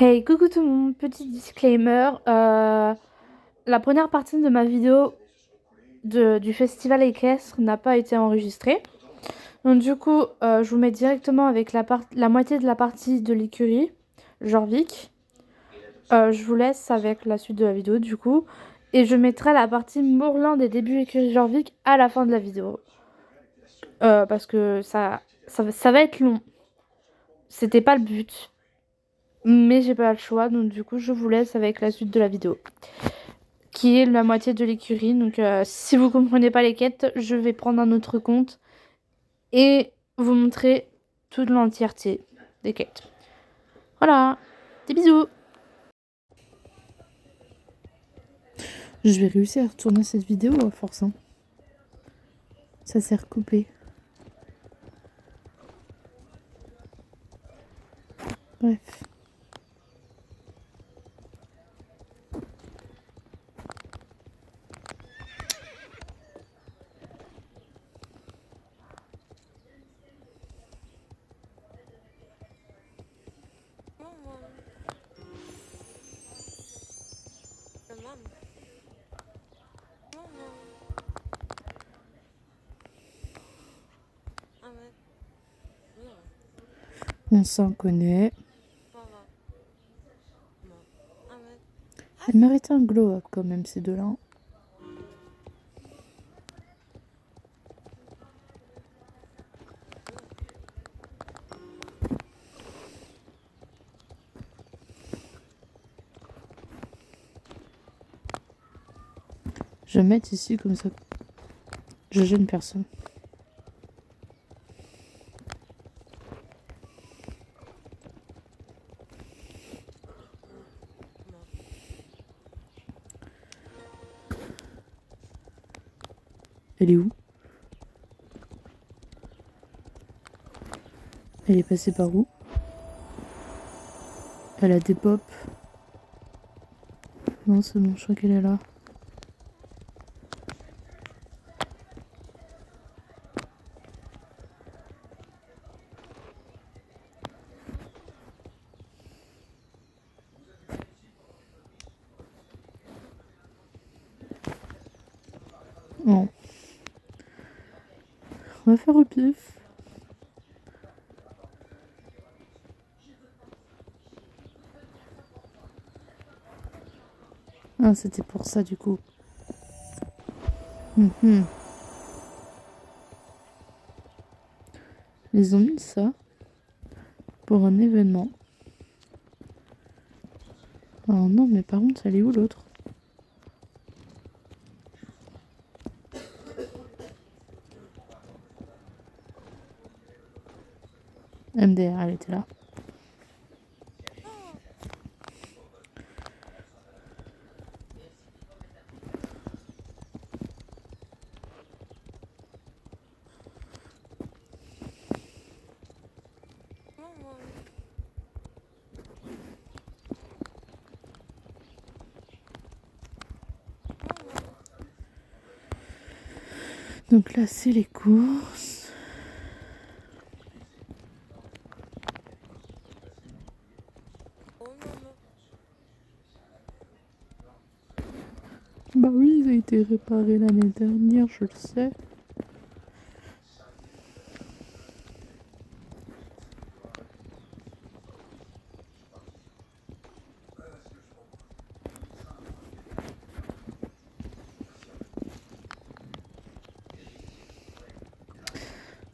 Hey, coucou tout le monde, petit disclaimer. La première partie de ma vidéo du festival équestre n'a pas été enregistrée. Donc du coup, je vous mets directement avec la moitié de la partie de l'écurie, Jorvik. Je vous laisse avec la suite de la vidéo du coup. Et je mettrai la partie Moorland et début écurie Jorvik à la fin de la vidéo. Parce que ça va être long. C'était pas le but. Mais j'ai pas le choix, donc du coup, je vous laisse avec la suite de la vidéo, qui est la moitié de l'écurie. Donc si vous comprenez pas les quêtes, je vais prendre un autre compte et vous montrer toute l'entièreté des quêtes. Voilà, des bisous. Je vais réussir à retourner cette vidéo à force. Hein. Ça s'est recoupé. Bref. On s'en connaît. Elle mérite un glow-up quand même, ces deux-là. Je vais mettre ici comme ça. Je gêne personne. Elle est où? Elle est passée par où? Elle a des pop. Non, c'est bon, je crois qu'elle est là. Bon. On va faire au pif. Ah, c'était pour ça du coup. Ils ont mis ça pour un événement. Oh non, mais par contre, elle est où l'autre? MDR, elle était là. Donc là, c'est les courses. Bah oui, ils ont été réparés l'année dernière, je le sais.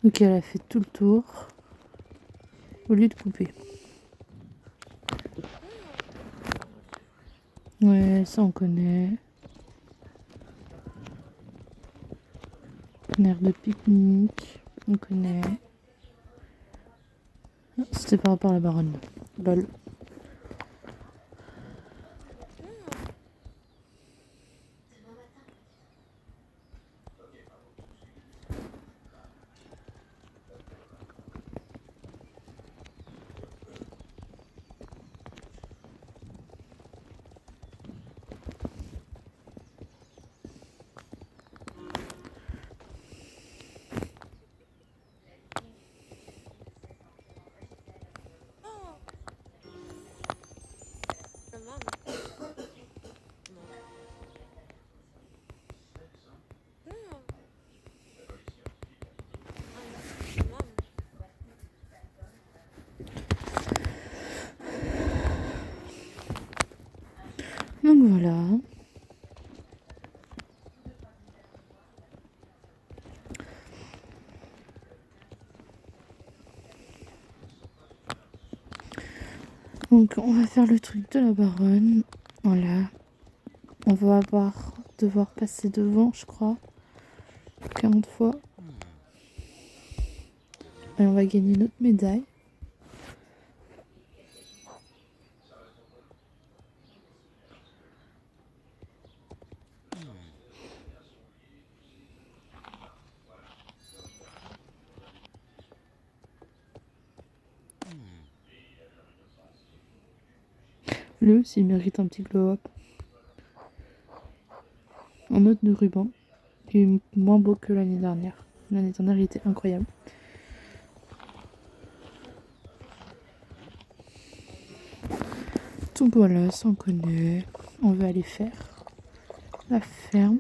Donc elle a fait tout le tour au lieu de couper. Ouais, ça on connaît. Une aire de pique-nique, on connaît. C'était par rapport à la baronne. Lol. Donc voilà. Donc on va faire le truc de la baronne. Voilà. On va devoir passer devant, je crois. 40 fois. Et on va gagner notre médaille. Lui aussi, il mérite un petit glow-up. En note de ruban. Il est moins beau que l'année dernière. L'année dernière, il était incroyable. Donc voilà, ça on connaît. On va aller faire la ferme.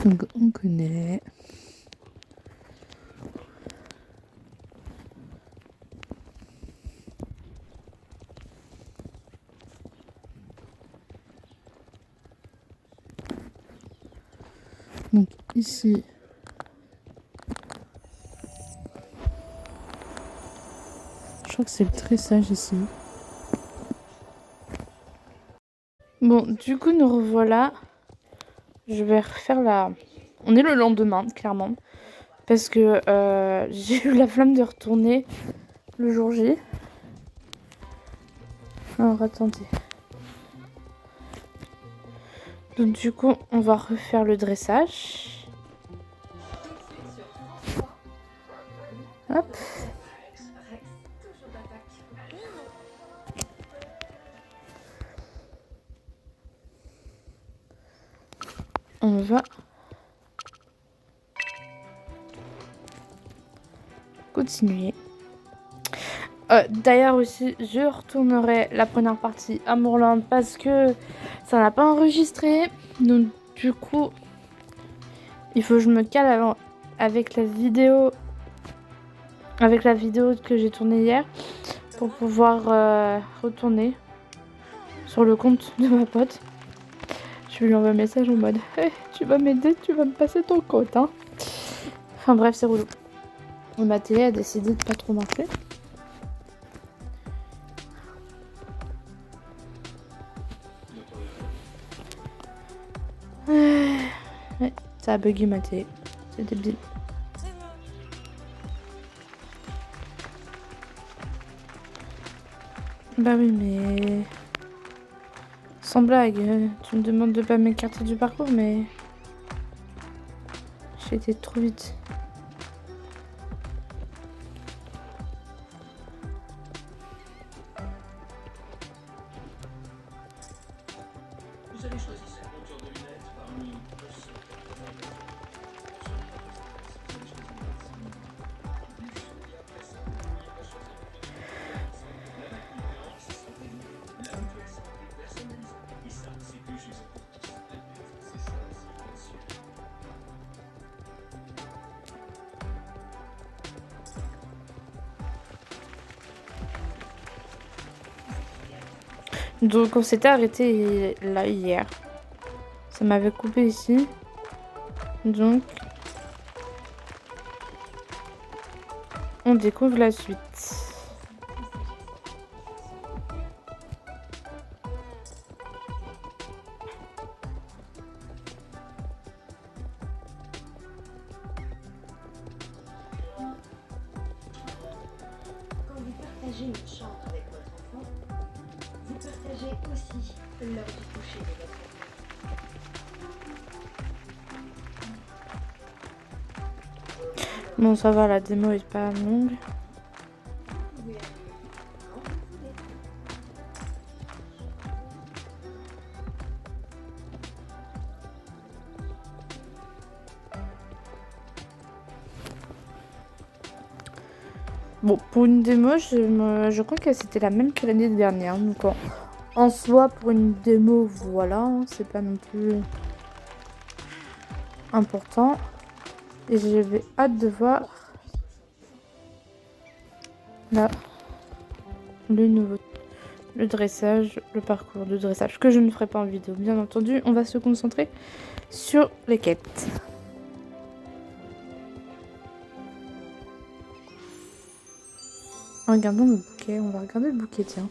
Donc on connaît. Donc ici, je crois que c'est le tressage ici. Bon, du coup, nous revoilà. Je vais refaire la... On est le lendemain, clairement. Parce que j'ai eu la flamme de retourner le jour J. Alors, attendez. Donc, du coup, on va refaire le dressage. Hop. On va continuer. D'ailleurs aussi, je retournerai la première partie à Moorland parce que ça n'a pas enregistré. Donc du coup, il faut que je me cale avec la vidéo que j'ai tournée hier pour pouvoir retourner sur le compte de ma pote. Je lui envoie un message en mode hey, tu vas m'aider, tu vas me passer ton compte, hein. Enfin bref, c'est relou. Et ma télé a décidé de pas trop marcher. Ouais, ça a bugué ma télé. C'est débile. Bah oui, mais... Sans blague, tu me demandes de pas m'écarter du parcours, mais... J'ai été trop vite. Vous avez choisi cette monture de lunettes parmi... Donc on s'était arrêté là hier. Ça m'avait coupé ici. Donc on découvre la suite. Quand vous partagez une chambre avec votre enfant, vous partagez aussi l'heure du coucher de votre enfant. Bon ça va, la démo est pas longue. Bon, pour une démo, je crois que c'était la même que l'année dernière. Donc en soi, pour une démo, voilà, hein, c'est pas non plus important. Et j'avais hâte de voir là le dressage, le parcours de dressage que je ne ferai pas en vidéo. Bien entendu, on va se concentrer sur les quêtes. Regardons le bouquet. On va regarder le bouquet, tiens.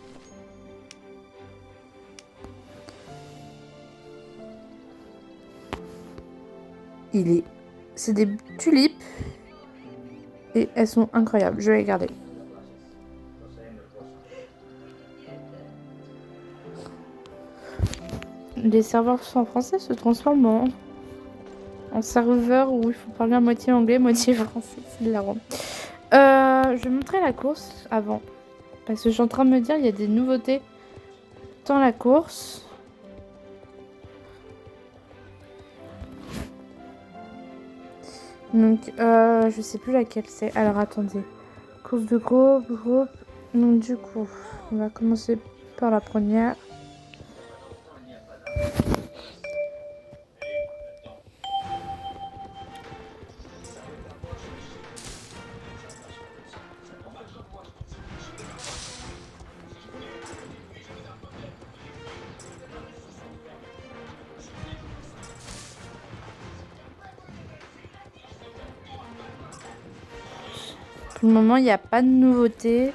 C'est des tulipes. Et elles sont incroyables. Je vais les garder. Les serveurs en français se transforment en serveurs où il faut parler à moitié anglais, moitié français. C'est de la ronde. Je vais montrer la course avant. Parce que je suis en train de me dire, il y a des nouveautés dans la course. Donc, je sais plus laquelle c'est. Alors, attendez. Course de groupe. Donc, du coup, on va commencer par la première. Pour le moment, il n'y a pas de nouveauté.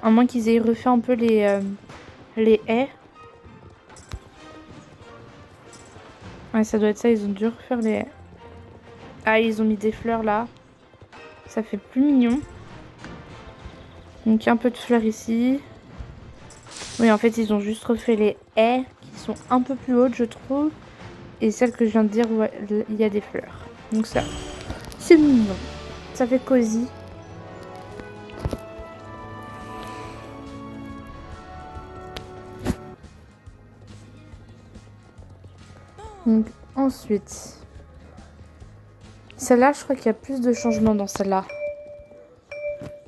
À moins qu'ils aient refait un peu les haies. Ouais, ça doit être ça. Ils ont dû refaire les haies. Ah, ils ont mis des fleurs là. Ça fait plus mignon. Donc, un peu de fleurs ici. Oui, en fait, ils ont juste refait les haies qui sont un peu plus hautes, je trouve. Et celles que je viens de dire, ouais, il y a des fleurs. Donc, ça, c'est mignon. Ça fait cosy. Donc, ensuite, celle-là, je crois qu'il y a plus de changements dans celle-là.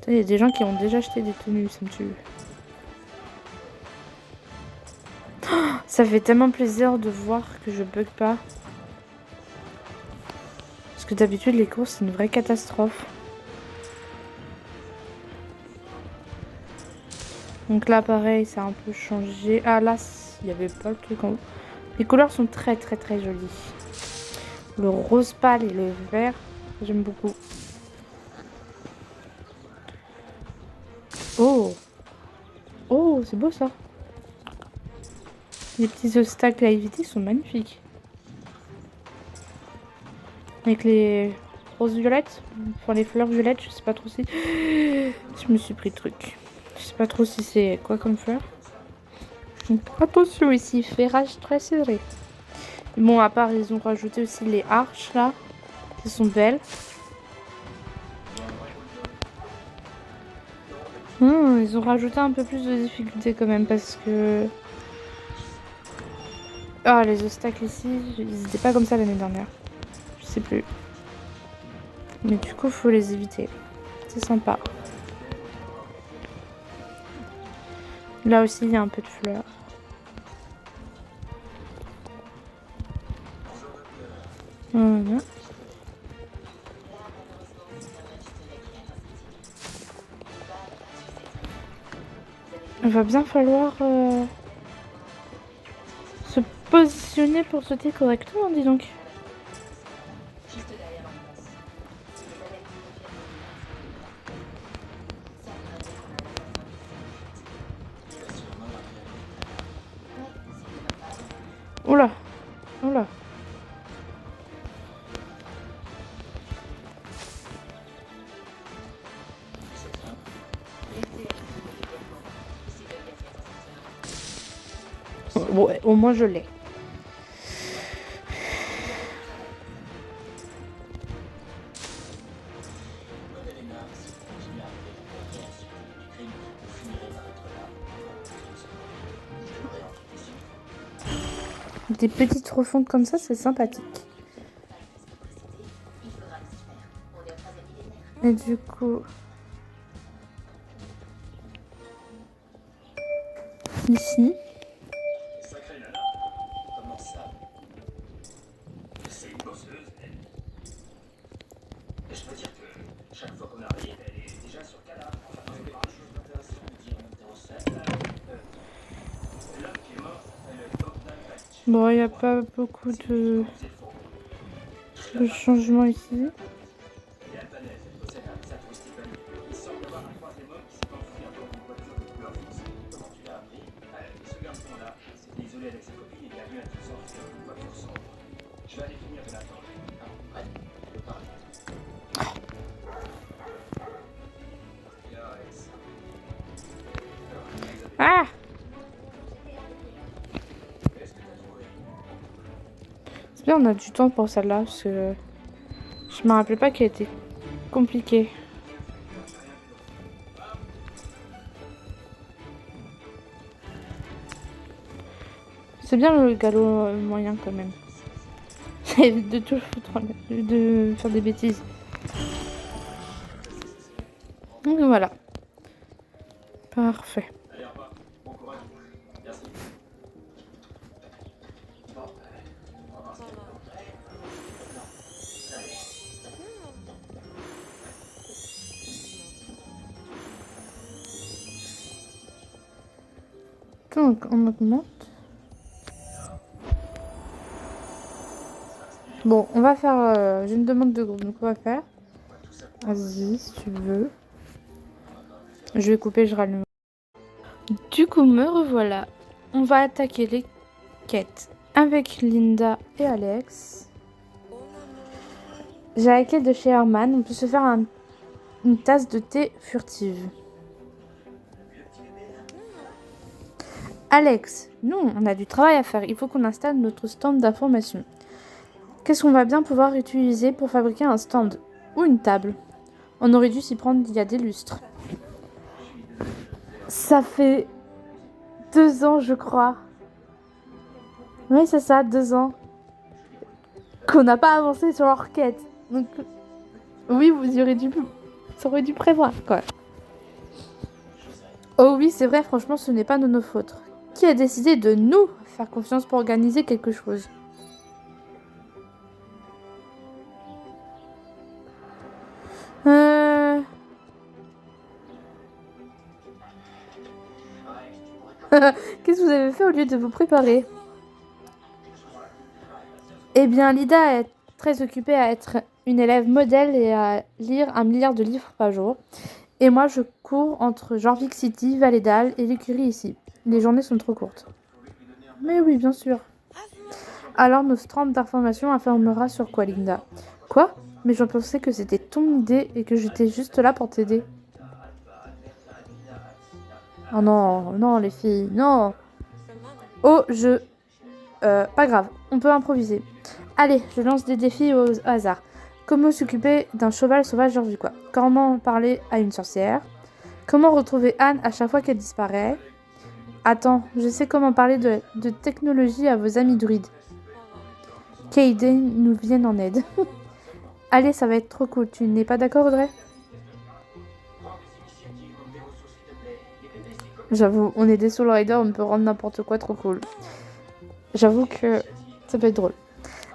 Il y a des gens qui ont déjà acheté des tenues, ça me tue. Oh, ça fait tellement plaisir de voir que je bug pas. Parce que d'habitude, les courses, c'est une vraie catastrophe. Donc là, pareil, ça a un peu changé. Ah, là, il n'y avait pas le truc en haut. Les couleurs sont très, très, très jolies. Le rose pâle et le vert, j'aime beaucoup. Oh! Oh, c'est beau ça! Les petits obstacles à éviter sont magnifiques. Avec les roses violettes, enfin les fleurs violettes, je sais pas trop si... Je me suis pris le truc. Je sais pas trop si c'est quoi comme fleur. Donc attention ici, ferrage très serré. Bon, à part, ils ont rajouté aussi les arches là, qui sont belles. Ils ont rajouté un peu plus de difficulté quand même parce que... Ah, les obstacles ici, ils étaient pas comme ça l'année dernière. Je sais plus. Mais du coup, faut les éviter. C'est sympa. Là aussi, il y a un peu de fleurs. Voilà. Il va bien falloir se positionner pour sauter correctement, dis donc. Oula, oula. Ouais, au moins je l'ai. Des petites refontes comme ça, c'est sympathique. Et du coup... Ici... Sacrée Nana, comment ça? C'est une bosseuse, elle. Je peux dire que chaque fois qu'on arrive, elle est déjà sur Bon, il n'y a pas beaucoup de changements ici. Et Albanese, elle possède un sabre Stephen. Il semble y avoir un troisième homme qui s'est enfui à bord d'une voiture de couleur foncée. Comment tu l'as appris? Ce garçon-là s'était isolé avec sa copine et il a vu un type s'enfuir d'une voiture sombre. Je vais aller finir de l'attendre. Ah, ouais, tu peux parler. Et Alex. Ah! Qu'est-ce que t'as trouvé? C'est bien, on a du temps pour celle-là, parce que je me rappelais pas qu'elle était compliquée. C'est bien le galop moyen quand même. Ça évite de tout foutre, de faire des bêtises. Donc voilà. Parfait. Allez, au revoir. Bon courage. Merci. Bon, on va voir ce qu'il y a. Donc on augmente. Bon, on va faire... j'ai une demande de groupe, donc on va faire. Vas-y, si tu veux. Je vais couper, je rallume. Du coup, me revoilà. On va attaquer les quêtes avec Linda et Alex. J'ai la quête de chez Herman. On peut se faire une tasse de thé furtive. Alex, nous, on a du travail à faire. Il faut qu'on installe notre stand d'information. Qu'est-ce qu'on va bien pouvoir utiliser pour fabriquer un stand ou une table? On aurait dû s'y prendre il y a des lustres. Ça fait 2 ans, je crois. Oui, c'est ça, 2 ans. Qu'on n'a pas avancé sur leur quête. Donc, oui, ça aurait dû prévoir, quoi. Oh oui, c'est vrai, franchement, ce n'est pas de nos fautes. Qui a décidé de nous faire confiance pour organiser quelque chose? Qu'est-ce que vous avez fait au lieu de vous préparer? Eh bien, Lida est très occupée à être une élève modèle et à lire 1 milliard de livres par jour. Et moi, je cours entre Jorvik City, Valedal et l'écurie ici. Les journées sont trop courtes. Mais oui, bien sûr. Alors, nos stands d'information informera sur quoi, Linda? Quoi? Mais je pensais que c'était ton idée et que j'étais juste là pour t'aider. Oh non, non, les filles, non. Oh, pas grave, on peut improviser. Allez, je lance des défis au hasard. Comment s'occuper d'un cheval sauvage jorvicois? Comment parler à une sorcière? Comment retrouver Anne à chaque fois qu'elle disparaît? Attends, je sais comment parler de technologie à vos amis druides. Kaiden nous vienne en aide. Allez, ça va être trop cool. Tu n'es pas d'accord, Audrey? J'avoue, on est des Soul Riders, on peut rendre n'importe quoi trop cool. J'avoue que ça peut être drôle.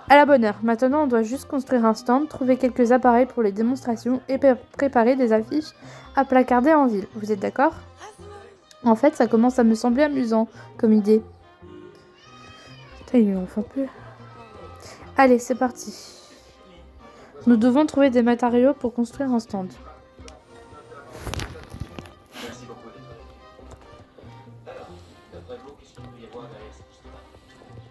À la bonne heure. Maintenant, on doit juste construire un stand, trouver quelques appareils pour les démonstrations et préparer des affiches à placarder en ville. Vous êtes d'accord? En fait, ça commence à me sembler amusant comme idée. Putain, il en fait plus. Allez, c'est parti. Nous devons trouver des matériaux pour construire un stand. Merci beaucoup d'être venu. Alors, d'après vous, qu'est-ce qu'il peut y avoir derrière cette histoire?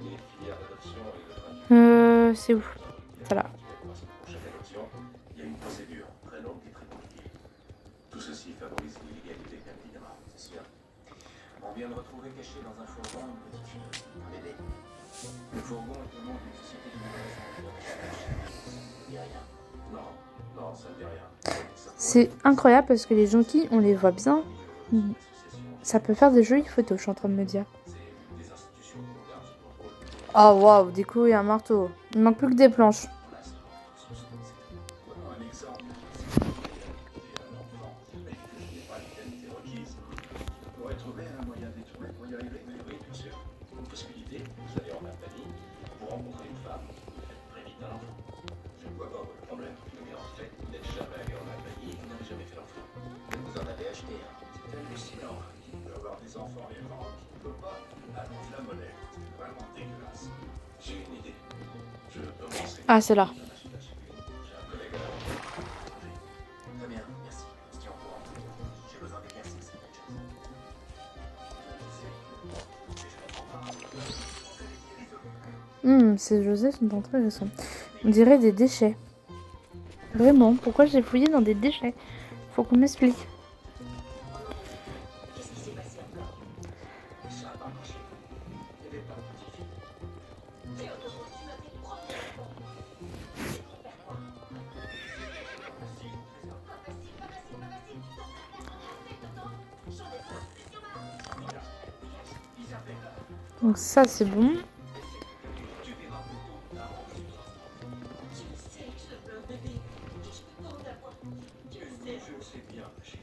Des filières d'adoption et de traduction. C'est où? Ça là. Pour chaque adoption, il y a une procédure très longue et très compliquée. Tout ceci favorise l'illégalité, bien évidemment, c'est sûr. On vient de retrouver caché dans un fourgon une petite fille, un bébé. Le fourgon est au nom d'une société d'immigration. Il n'y a rien. Non, non, ça ne dit rien. C'est incroyable parce que les jonquilles, on les voit bien. Ça peut faire des jolies photos, je suis en train de me dire. Oh waouh, des coups et un marteau. Il manque plus que des planches. Un exemple. Un enfant, mais je n'ai pas l'identité requise. Je pourrais trouver un moyen détourné pour y arriver. Mais oui, bien sûr. Une possibilité, vous allez en Albanie, vous rencontrez une femme, vous faites très vite un enfant. Je ne vois pas votre problème. Mais en fait, vous n'êtes jamais allé en Albanie, vous n'avez jamais fait l'enfant. Vous en avez acheté un. C'est hallucinant. Il peut avoir des enfants vivants qui ne peut pas. Allons la monnaie. vraiment dégueulasse. J'ai une idée. Je peux m'enseigner. Ah, c'est là. J'ai un collègue à la Très bien, merci. On se tient au courant. J'ai besoin d'éclaircir certaines choses. Ces José sont intéressants. On dirait des déchets. Vraiment, pourquoi j'ai fouillé dans des déchets? Faut qu'on m'explique. Qu'est-ce qui s'est passé encore? Ça a pas marché. Il n'y avait pas de petite fille. Théodore, tu m'as fait une première fois. C'est trop vers moi. Pas facile, pas facile, pas facile. Tu t'en fais la première fête, attends. J'en ai pas, c'est sur ma... Ils s'appellent là. Donc ça, c'est bon. Tu verras. Tu le sais que je veux un bébé. Que je peux tant d'avoir. Tu le sais. Je le sais bien, ma chérie.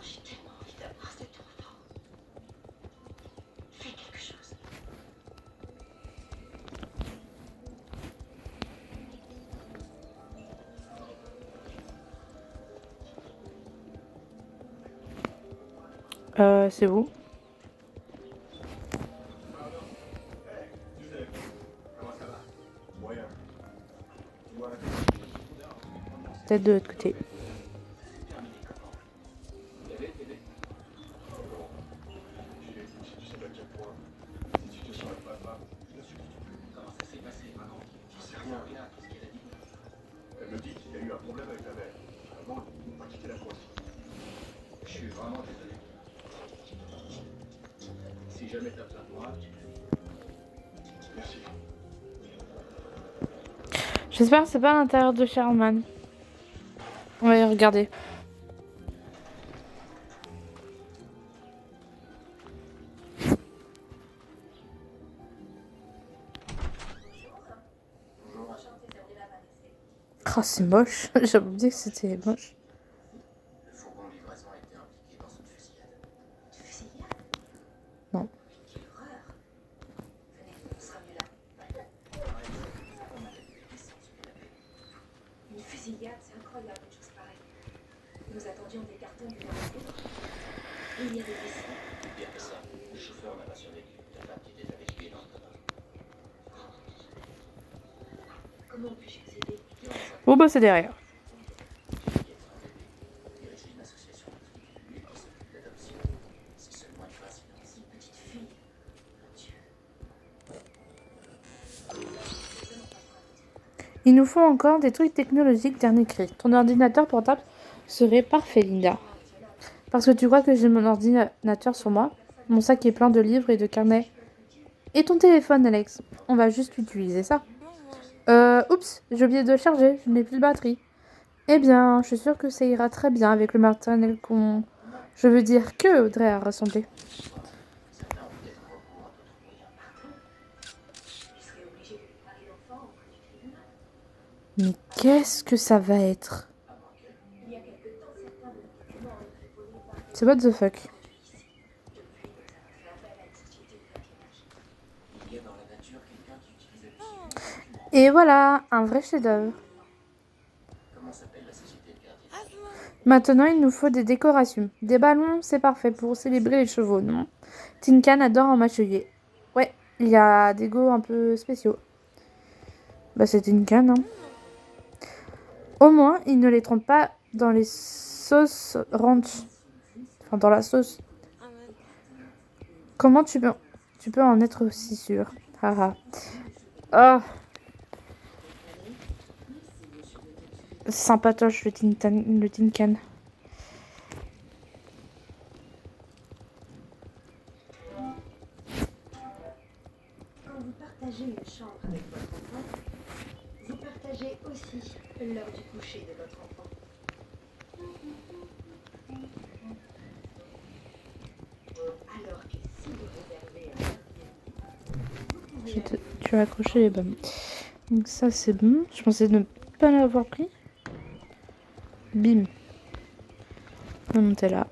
J'ai tellement envie d'avoir cet enfant. Fais quelque chose. C'est où? Comment ça va? Moyen. Tu vois la Peut-être de l'autre côté. terminé comment? Vous l'avez, bébé? Non. Si tu savais à quel point, si tu te serais pas papa, je ne supporte plus. Comment ça s'est passé, maman? Je sais rien. Qu'est-ce qu'elle a dit? Elle me dit qu'il y a eu un problème avec la mère. Vraiment, ils n'ont pas quitté la France. Je suis vraiment désolé. Si jamais t'as besoin de moi, merci. J'espère que c'est pas à l'intérieur de Sherman. On va y regarder. Ah, c'est moche. J'avais oublié que c'était moche. Le fourgon de livraison a été impliqué dans une fusillade. Fusillade? Non. Quelle horreur. Venez, on sera mieux là. On a eu des sens de la paix. Une fusillade, c'est incroyable une chose pareille. Nous attendions des cartons du nord. Il y a des décès. Bien que ça, le chauffeur n'a pas survécu. La femme qui était avec lui est dans le coma. Comment puis-je vous aider? Bon, bah, c'est derrière. Diriger une association lui qui s'occupe d'adoption. C'est seulement une grâce financière. Une petite fille. Mon Dieu. Il nous faut encore des trucs technologiques dernier cri. Ton ordinateur portable serait parfait, Linda. Parce que tu crois que j'ai mon ordinateur sur moi. Mon sac est plein de livres et de carnets. Et ton téléphone, Alex. On va juste utiliser ça. Oups, j'ai oublié de le charger. Je n'ai plus de batterie. Eh bien, je suis sûre que ça ira très bien avec le matériel qu'on... Je veux dire que Audrey a rassemblé. Je serais obligée de lui parler d'enfant auprès du tribunal. Mais qu'est-ce que ça va être? Il y a quelque temps, certains de nos documents ont été volés par des C'est what the fuck? produits ici. Depuis, nous avons fait appel à une société de papionnage. Il y a dans la nature quelqu'un qui utilise habituellement. Et voilà, un vrai chef-d'œuvre. Comment s'appelle la société de gardien? Maintenant, il nous faut des décorations. Des ballons, c'est parfait pour célébrer les chevaux, non? Tin Can adore en mâchouiller. Ouais, il y a des goûts un peu spéciaux. Bah, c'est Tin Can, hein. Au moins, il ne les trompe pas dans les sauces ranch. Enfin, dans la sauce. Comment tu peux en être aussi sûr? Haha. Oh, sympatoche le Tin Can. Quand vous partagez une chambre avec votre enfant, vous partagez aussi l'heure du coucher de votre enfant. Alors que si vous réservez un Airbnb, vous pouvez Tu as accroché les pommes. Donc ça, c'est bon. Je pensais ne pas l'avoir pris. Bim. On va monter là.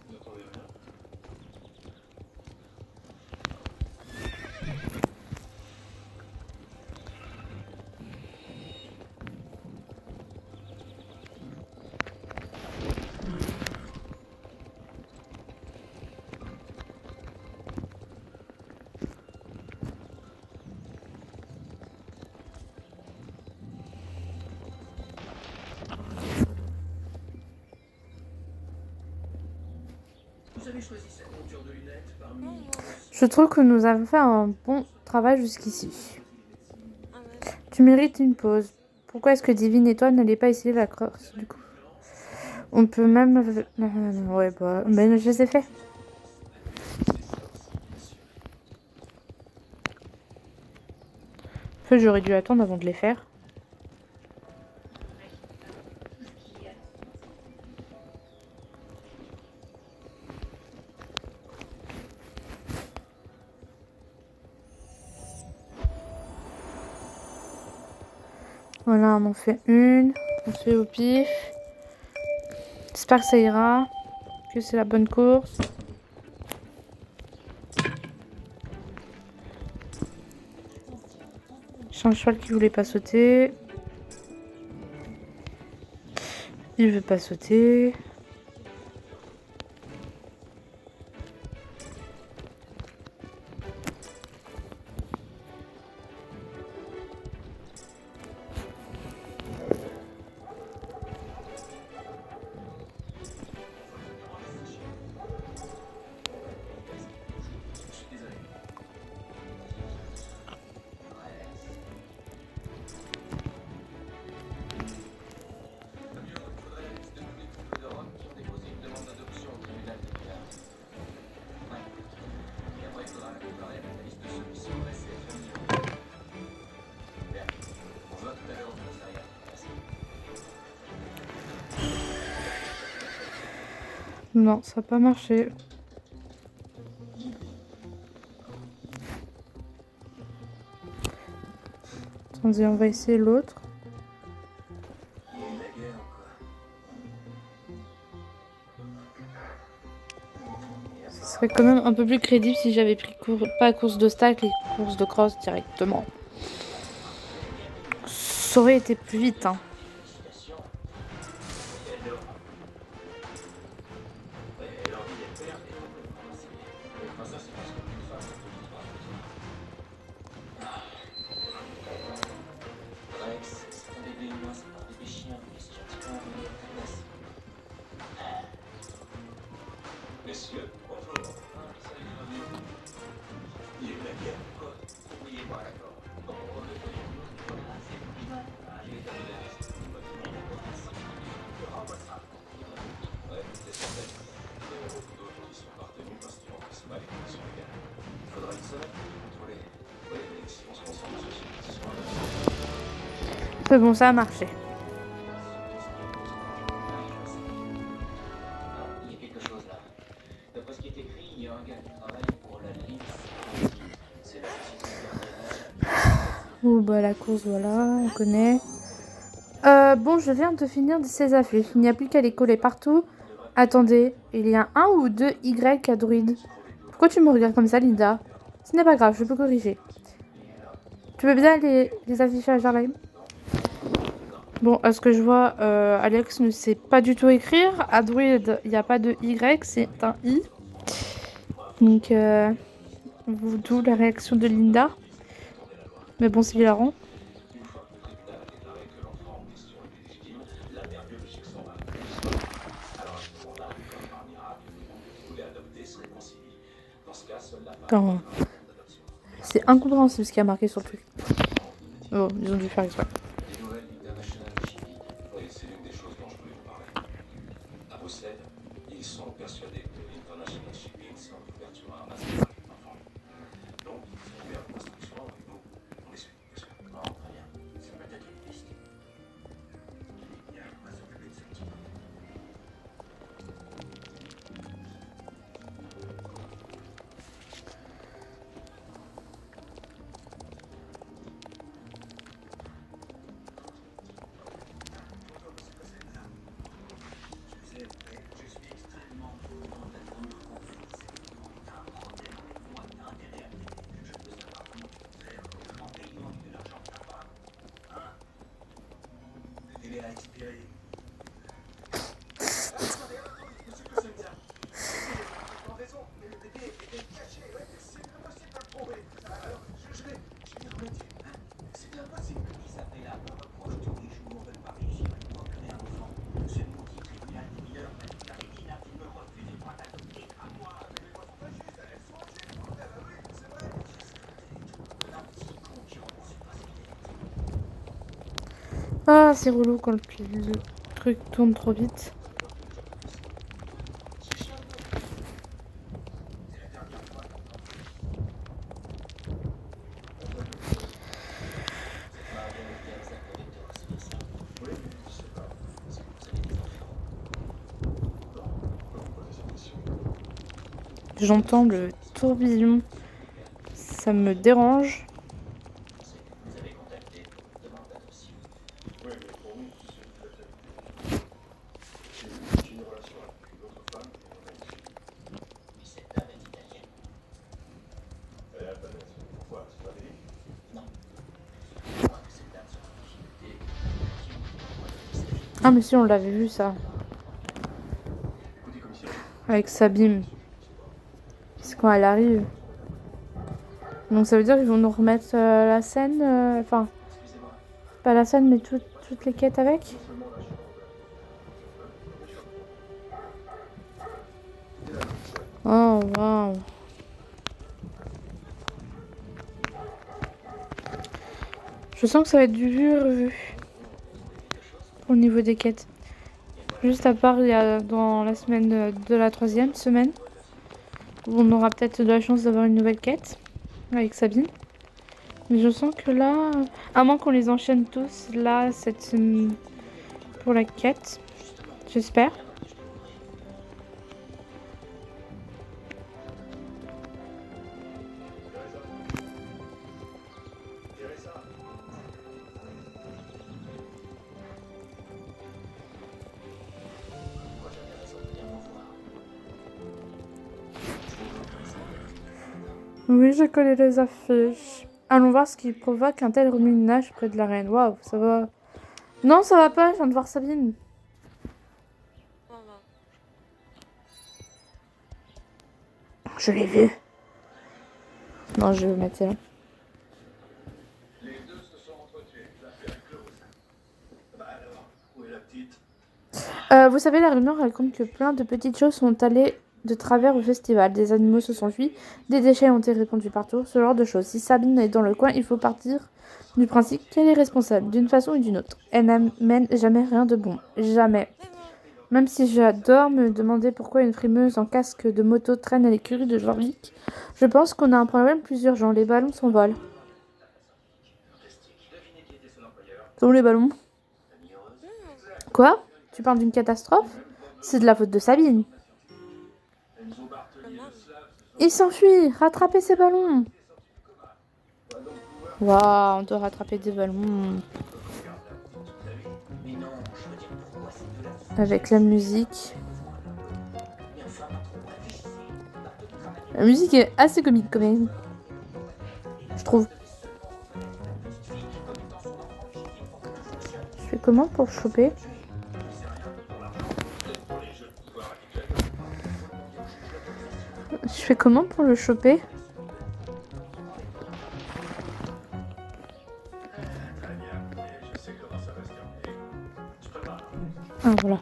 Vous n'entendez rien? avez choisi cette monture de lunettes parmi... Je trouve que nous avons fait un bon travail jusqu'ici. Tu mérites une pause. Pourquoi est-ce que Divine et toi n'allez pas essayer la course du coup? On peut même... Ouais, bah... Ben, je les ai fait. En fait, j'aurais dû attendre avant de les faire. Voilà, on en fait une. On fait au pif. J'espère que ça ira. Que c'est la bonne course. J'ai un cheval qui voulait pas sauter. Il veut pas sauter. Non, ça n'a pas marché. Attendez, on va essayer l'autre. Ce serait quand même un peu plus crédible si j'avais pris pas course de stack et course de cross directement. Ça aurait été plus vite, hein. Messieurs, bonjour. Il y a eu la guerre, quoi. N'oubliez pas, d'accord. Ouais, c'est certain. Il y en a beaucoup d'autres qui sont parvenus parce qu'ils remplissent mal les conditions légales. Il faudra une semaine pour contrôler. Oui, mais si on se concentre sur ce soir. C'est bon, ça a marché. Il y a quelque chose là. D'après ce qui est écrit, il y a un gars qui travaille pour la Ligue. C'est la société. Oh bah la course, voilà, on connaît. Bon, je viens de finir ces affiches. Il n'y a plus qu'à les coller partout. Attendez, il y a un ou deux Y à druide. Pourquoi tu me regardes comme ça, Linda? Ce n'est pas grave, je peux corriger. Tu veux bien les afficher à Jarlheim? Bon, à ce que je vois, Alex ne sait pas du tout écrire. À druide, il n'y a pas de Y, c'est un I. Donc, d'où la réaction de Linda. Mais bon, c'est hilarant. Attends. C'est incompréhensible ce qui a marqué sur le truc. Oh, ils ont dû faire exprès. Les nouvelles d'International Shipping. Oui, c'est l'une des choses dont je voulais vous parler. À Bruxelles, ils sont persuadés que l'International Shipping c'est une couverture à masse de enfants. Donc, ils font faire une construction et nous, on les suit, bien sûr. Oh, très bien. C'est peut-être une piste. Bien, on va s'occuper de ce petit peu. Il est à expirer. Ah, c'est relou quand le truc tourne trop vite. J'entends le tourbillon. Ça me dérange. Vous avez contacté pour une demande d'adoption. Oui, mais pour nous, c'est une fête amie. J'ai une relation avec une autre femme et on a une fille. Mais cette dame est italienne. Elle est albanaise. Pourquoi? C'est pas Béli? Non. Je crois que cette dame sera en difficulté. Ah mais si, on l'avait vu ça. Écoutez, commissaire. Avec Sabine. C'est quand elle arrive. Donc ça veut dire qu'ils vont nous remettre la scène. Enfin, Excusez-moi. pas la scène, mais toutes les quêtes avec. Oh waouh. Je sens que ça va être du vu et revu. Au niveau des quêtes. Juste à part, il y a dans la semaine de la 3e semaine. Où on aura peut-être de la chance d'avoir une nouvelle quête. Avec Sabine. Mais je sens que là, à moins qu'on les enchaîne tous, là, pour la quête. J'espère. Oui, je connais les affiches. Allons voir ce qui provoque un tel remue-ménage près de la reine. Waouh, ça va. Non, ça va pas, je viens de voir Sabine. Je l'ai vue. Non, je vais mettre ça. Les deux se sont entretués. L'affaire est close. Bah alors, où est la petite? Vous savez, la rumeur raconte que plein de petites choses sont allées de travers au festival. Des animaux se sont fuis, des déchets ont été répandus partout, ce genre de choses. Si Sabine est dans le coin, il faut partir du principe qu'elle est responsable, d'une façon ou d'une autre. Elle n'amène jamais rien de bon. Jamais. Même si j'adore me demander pourquoi une frimeuse en casque de moto traîne à l'écurie de Jorvik, je pense qu'on a un problème plus urgent. Les ballons s'envolent. Où les ballons? Quoi? Tu parles d'une catastrophe? C'est de la faute de Sabine. Il s'enfuit! Rattrapez ces ballons! Waouh, on doit rattraper des ballons. Mais non, je veux dire, pourquoi ces deux-là se sont Avec la musique. Mais enfin, trop réfléchissez. La musique est assez comique quand même. Je trouve. Je fais comment pour le choper? Je fais comment pour le choper? Très bien. Et je sais comment ça va se terminer. Tu prépares? Ah voilà.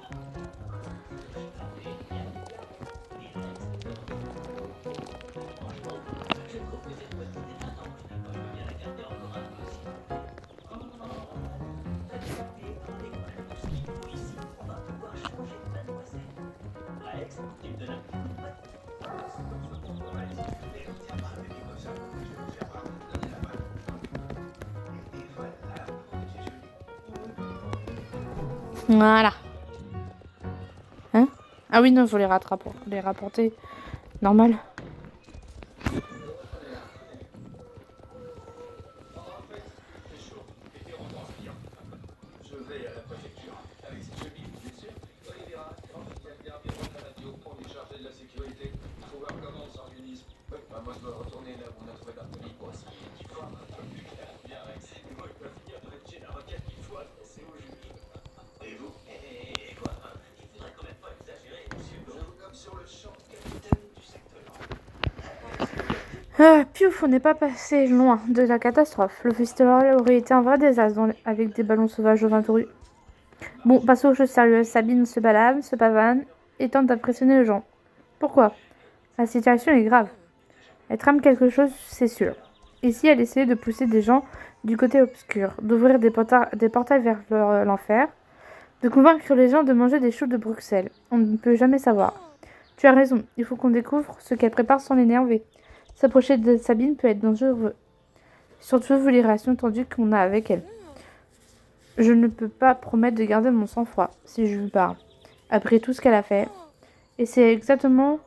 Voilà. Hein? Ah oui, non, faut les rattraper. Les rapporter. Normal. Je vais à la préfecture. Avec ces chemises, bien sûr. Olivera, quand je viens garder la radio, on est chargé de la sécurité. Faut voir comment on s'organise. Ouais, bah moi je dois retourner là où on a trouvé Bartoli pour essayer du fort. Bien, Rex. Et moi je dois finir de rédiger la requête qu'il faut adresser au juge. Et vous? Et quoi? Il faudrait quand même pas exagérer, monsieur. Comme sur le champ de capitaine du secteur. Piouf, on n'est pas passé loin de la catastrophe. Le festival aurait été un vrai désastre avec des ballons sauvages au 20 rue. Bon, passons aux choses sérieuses. Sabine se balade, se pavane et tente d'impressionner les gens. Pourquoi? La situation est grave. Elle trame quelque chose, c'est sûr. Ici, elle essayait de pousser des gens du côté obscur, d'ouvrir des portails vers l'enfer, de convaincre les gens de manger des choux de Bruxelles. On ne peut jamais savoir. Tu as raison, il faut qu'on découvre ce qu'elle prépare sans l'énerver. S'approcher de Sabine peut être dangereux, surtout vu les relations tendues qu'on a avec elle. Je ne peux pas promettre de garder mon sang-froid si je lui parle, après tout ce qu'elle a fait. Et c'est exactement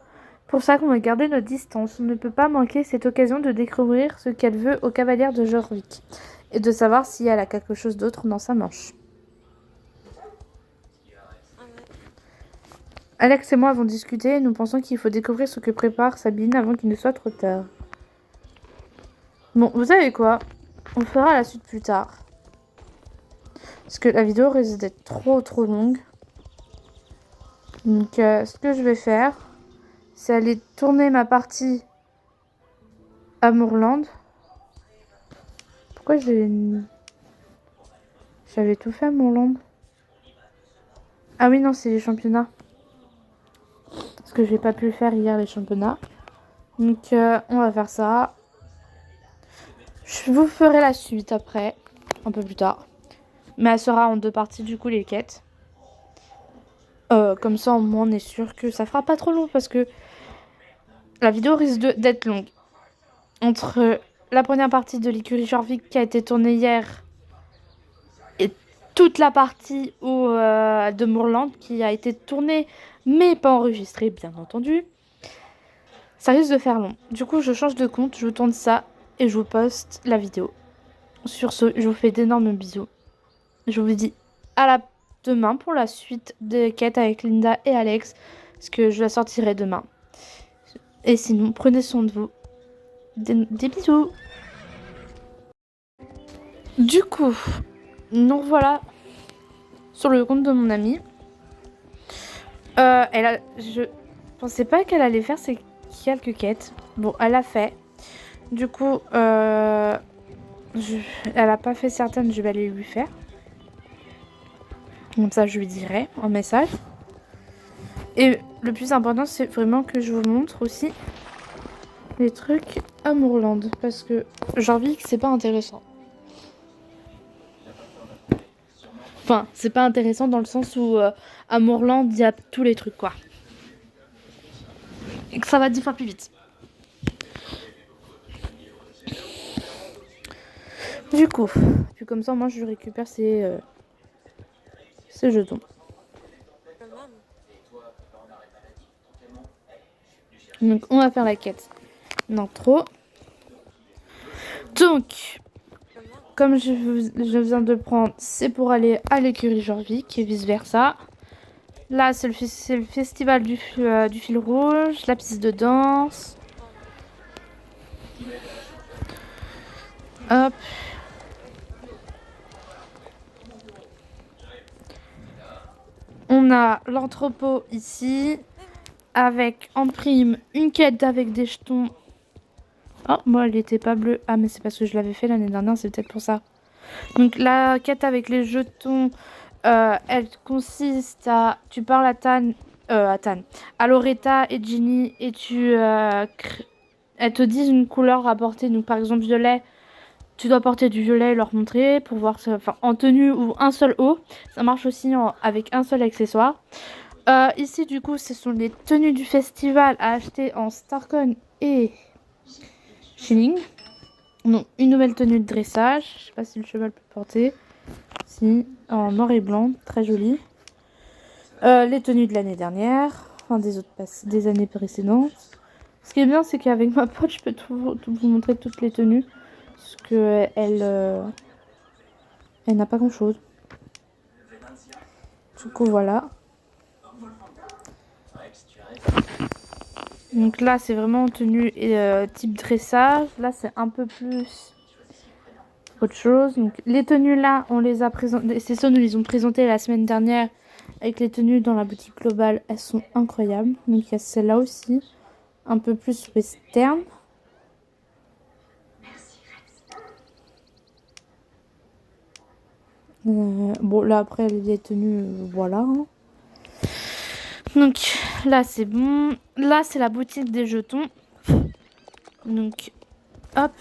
pour ça qu'on va garder notre distance. On ne peut pas manquer cette occasion de découvrir ce qu'elle veut aux cavalières de Jorvik et de savoir si elle a quelque chose d'autre dans sa manche. Alex et moi avons discuté et nous pensons qu'il faut découvrir ce que prépare Sabine avant qu'il ne soit trop tard. Bon, vous savez quoi? On fera la suite plus tard. Parce que la vidéo risque d'être trop longue. Donc, ce que je vais faire, c'est aller tourner ma partie à Moorland. Pourquoi j'avais tout fait à Moorland? Ah oui, non, c'est les championnats. Parce que j'ai pas pu le faire hier, les championnats. Donc, on va faire ça. Je vous ferai la suite après, un peu plus tard. Mais elle sera en 2 parties, du coup, les quêtes. Comme ça, au moins, on est sûr que ça fera pas trop long. Parce que la vidéo risque d'être longue. Entre la première partie de l'écurie Jorvik qui a été tournée hier et toute la partie de Moorland qui a été tournée mais pas enregistrée, bien entendu, ça risque de faire long. Du coup, je change de compte, je tourne ça et je vous poste la vidéo. Sur ce, je vous fais d'énormes bisous. Je vous dis à demain pour la suite des quêtes avec Linda et Alex, parce que je la sortirai demain. Et sinon, prenez soin de vous. Des bisous. Du coup, nous revoilà sur le compte de mon amie. Je pensais pas qu'elle allait faire ces quelques quêtes. Bon, elle a fait. Du coup, elle a pas fait certaines, je vais aller lui faire. Comme ça, je lui dirai en message. Et le plus important, c'est vraiment que je vous montre aussi les trucs à Moorland. Parce que Jorvik, c'est pas intéressant. Enfin, c'est pas intéressant dans le sens où à Moorland, il y a tous les trucs, quoi. Et que ça va 10 fois plus vite. Du coup, puis comme ça, moi, je récupère ces jetons. Donc, on va faire la quête d'intro. Donc, comme je viens de prendre, c'est pour aller à l'écurie Jorvik et vice versa. Là, c'est le festival du fil rouge, la piste de danse. Hop. On a l'entrepôt ici, avec en prime une quête avec des jetons. Oh, moi elle était pas bleue. Ah, mais c'est parce que je l'avais fait l'année dernière, c'est peut-être pour ça. Donc la quête avec les jetons, elle consiste à... Tu parles à Loretta et Ginny et elles te disent une couleur à porter. Donc par exemple violet, tu dois porter du violet et leur montrer pour voir en tenue ou un seul haut. Ça marche aussi avec un seul accessoire. Ici du coup ce sont les tenues du festival à acheter en Starcon et Shilling. Donc une nouvelle tenue de dressage. Je sais pas si le cheval peut porter. Si, en noir et blanc, très joli. Les tenues de l'année dernière, enfin des années précédentes. Ce qui est bien, c'est qu'avec ma pote, je peux vous montrer toutes les tenues. Parce que elle n'a pas grand chose. Du coup, voilà. Donc là, c'est vraiment tenue type dressage. Là, c'est un peu plus autre chose. Donc les tenues là, on les a présentées. C'est ça, nous les ont présentées la semaine dernière avec les tenues dans la boutique globale. Elles sont incroyables. Donc il y a celle-là aussi, un peu plus western. Bon là après les tenues, voilà. Hein. Donc là c'est bon. Là c'est la boutique des jetons. Donc hop.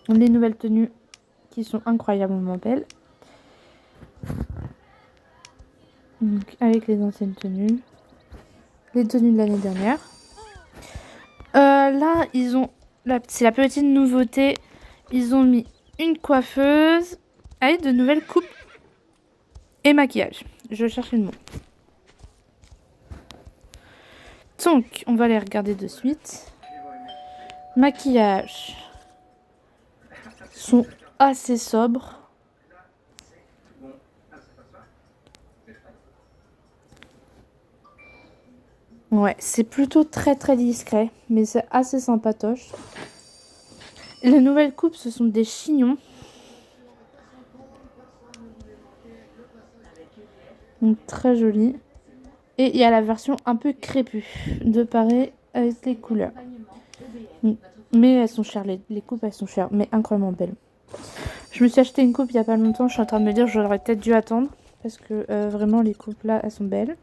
les nouvelles tenues qui sont incroyablement belles. Donc, avec les anciennes tenues. Les tenues de l'année dernière. Là, ils ont... C'est la petite nouveauté. Ils ont mis une coiffeuse avec de nouvelles coupes et maquillage. Je cherchais le mot. Donc, on va les regarder de suite. Maquillage. Sont assez sobres. Ouais, c'est plutôt très très discret, mais c'est assez sympatoche. Les nouvelles coupes, ce sont des chignons. Donc très joli. Et il y a la version un peu crépue, de pareil avec les couleurs. Mais elles sont chères, les coupes elles sont chères, mais incroyablement belles. Je me suis acheté une coupe il y a pas longtemps, je suis en train de me dire j'aurais peut-être dû attendre. Parce que vraiment les coupes là, elles sont belles.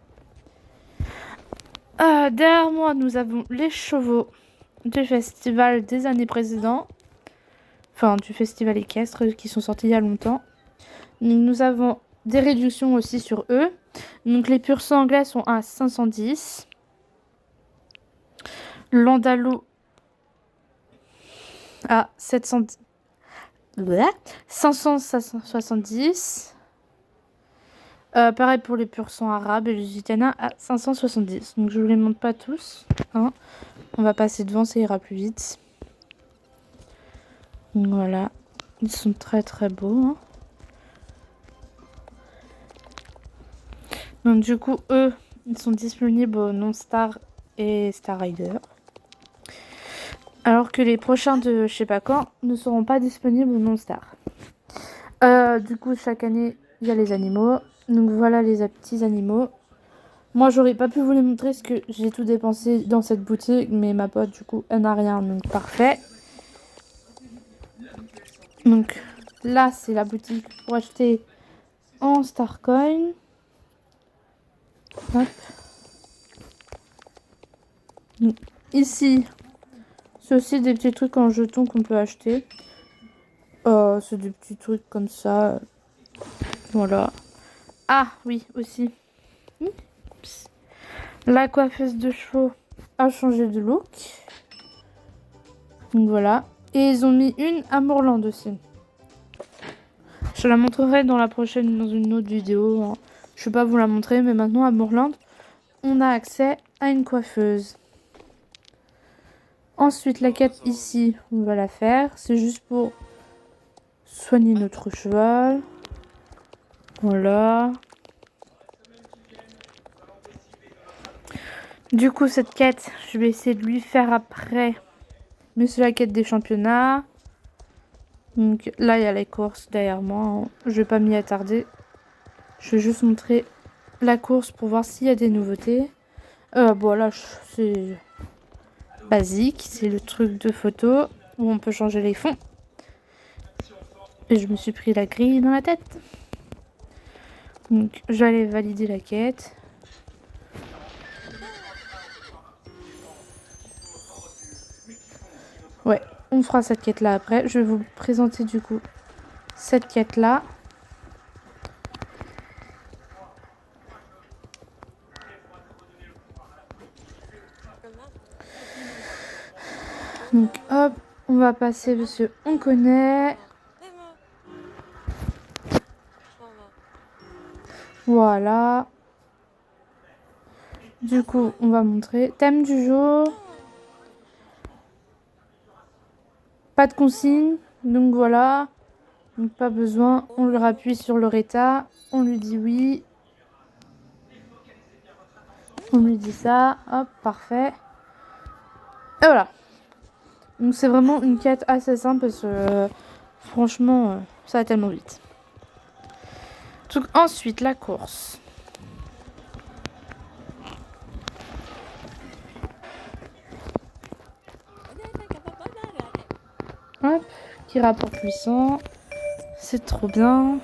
Derrière moi, nous avons les chevaux du festival des années précédentes. Enfin, du festival équestre qui sont sortis il y a longtemps. Nous avons des réductions aussi sur eux. Donc les pur sang anglais sont à 510. L'andalou à 710. 570. Pareil pour les pur sang arabes et les gitanas à 570. Donc je vous les montre pas tous. Hein. On va passer devant, ça ira plus vite. Donc, voilà. Ils sont très très beaux. Hein. Donc du coup, eux, ils sont disponibles au Non-Star et Star Rider. Alors que les prochains de je sais pas quand ne seront pas disponibles au Non-Star. Du coup, chaque année, il y a les animaux. Donc voilà les petits animaux. Moi, j'aurais pas pu vous les montrer parce que j'ai tout dépensé dans cette boutique. Mais ma pote, du coup, elle n'a rien. Donc parfait. Donc là, c'est la boutique pour acheter en Starcoin. Hop. Donc, ici, c'est aussi des petits trucs en jetons qu'on peut acheter. C'est des petits trucs comme ça. Voilà. Ah oui, aussi. Oups. La coiffeuse de chevaux a changé de look. Donc voilà. Et ils ont mis une à Moorland aussi. Je la montrerai dans une autre vidéo. Hein. Je vais pas vous la montrer, mais maintenant à Moorland, on a accès à une coiffeuse. Ensuite, la quête ici, on va la faire. C'est juste pour soigner notre cheval. Voilà. Du coup, cette quête, je vais essayer de lui faire après. Mais c'est la quête des championnats. Donc là, il y a les courses derrière moi. Je vais pas m'y attarder. Je vais juste montrer la course pour voir s'il y a des nouveautés. Bon, là, c'est basique. C'est le truc de photo où on peut changer les fonds. Et je me suis pris la grille dans la tête. Donc, je vais aller valider la quête. Ouais, on fera cette quête-là après. Je vais vous présenter du coup cette quête-là. Donc hop, on va passer parce que on connaît. Voilà. Du coup, on va montrer. Thème du jour. Pas de consigne. Donc voilà. Donc pas besoin. On lui appuie sur le RETA. On lui dit oui. On lui dit ça. Hop, parfait. Et voilà. Donc c'est vraiment une quête assez simple parce que franchement, ça va tellement vite. Donc ensuite, la course. Hop, qui rapporte 800. C'est trop bien.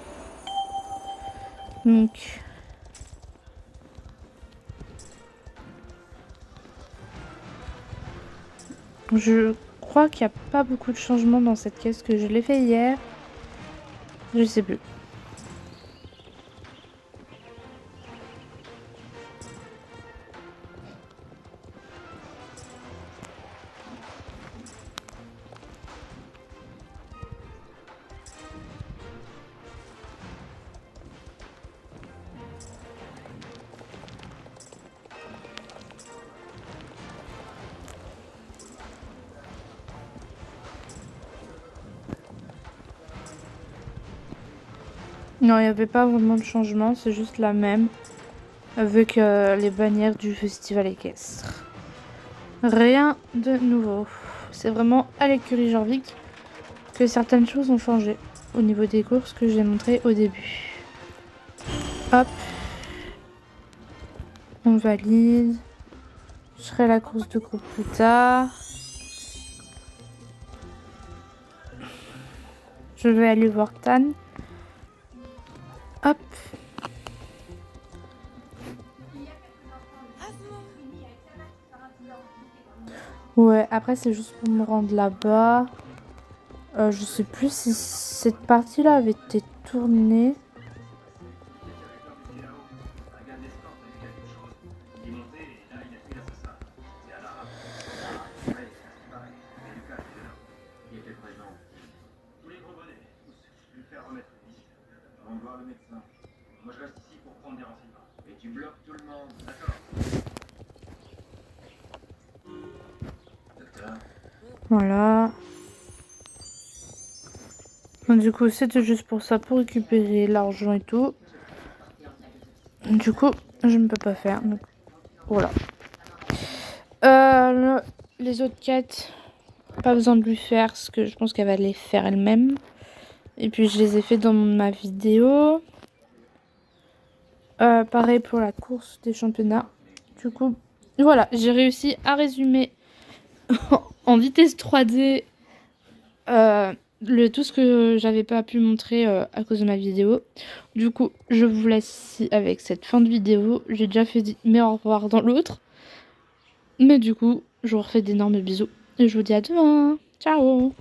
Donc... je crois qu'il n'y a pas beaucoup de changements dans cette caisse, que je l'ai fait hier. Je sais plus. Non, il n'y avait pas vraiment de changement, c'est juste la même avec les bannières du festival équestre. Rien de nouveau. C'est vraiment à l'écurie Jorvik que certaines choses ont changé au niveau des courses que j'ai montré au début. Hop. On valide. Je ferai la course de groupe plus tard. Je vais aller voir Tan. Hop. Ouais, après c'est juste pour me rendre là-bas. Je sais plus si cette partie-là avait été tournée. Tous les gros bonnets, tous. Je vais faire remettre une visite. On va voir le médecin. Moi, je reste ici pour prendre des renseignements. Et tu bloques tout le monde, d'accord? Docteur? Voilà. Donc, du coup, c'était juste pour ça, pour récupérer l'argent et tout. Du coup, je ne peux pas faire. Donc, voilà. Les autres quêtes, pas besoin de lui faire, parce que je pense qu'elle va les faire elle-même. Et puis, je les ai fait dans ma vidéo. Pareil pour la course des championnats. Du coup, voilà, j'ai réussi à résumer en vitesse 3D tout ce que j'avais pas pu montrer à cause de ma vidéo. Du coup, je vous laisse ici avec cette fin de vidéo. J'ai déjà fait mes au revoir dans l'autre. Mais du coup, je vous refais d'énormes bisous. Et je vous dis à demain. Ciao!